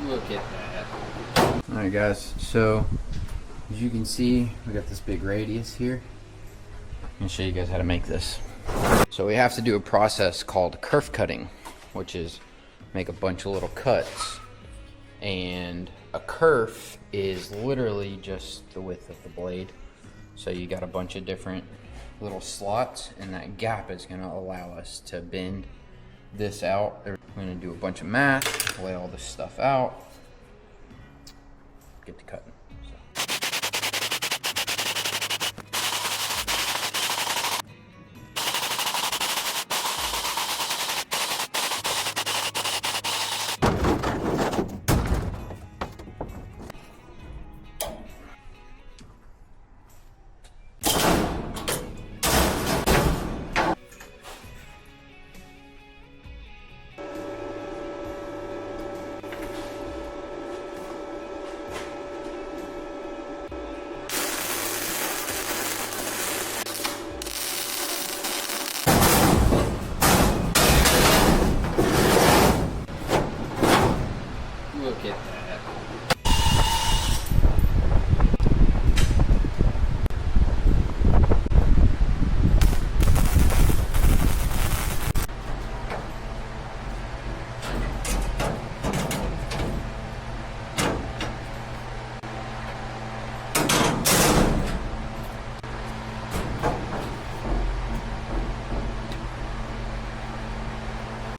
Look at that. All right, guys. So as you can see, we got this big radius here. I'm gonna show you guys how to make this. So we have to do a process called kerf cutting, which is make a bunch of little cuts. And a kerf is literally just the width of the blade. So you got a bunch of different little slots, and that gap is gonna allow us to bend this out. We're gonna do a bunch of math, lay all this stuff out, get to cutting.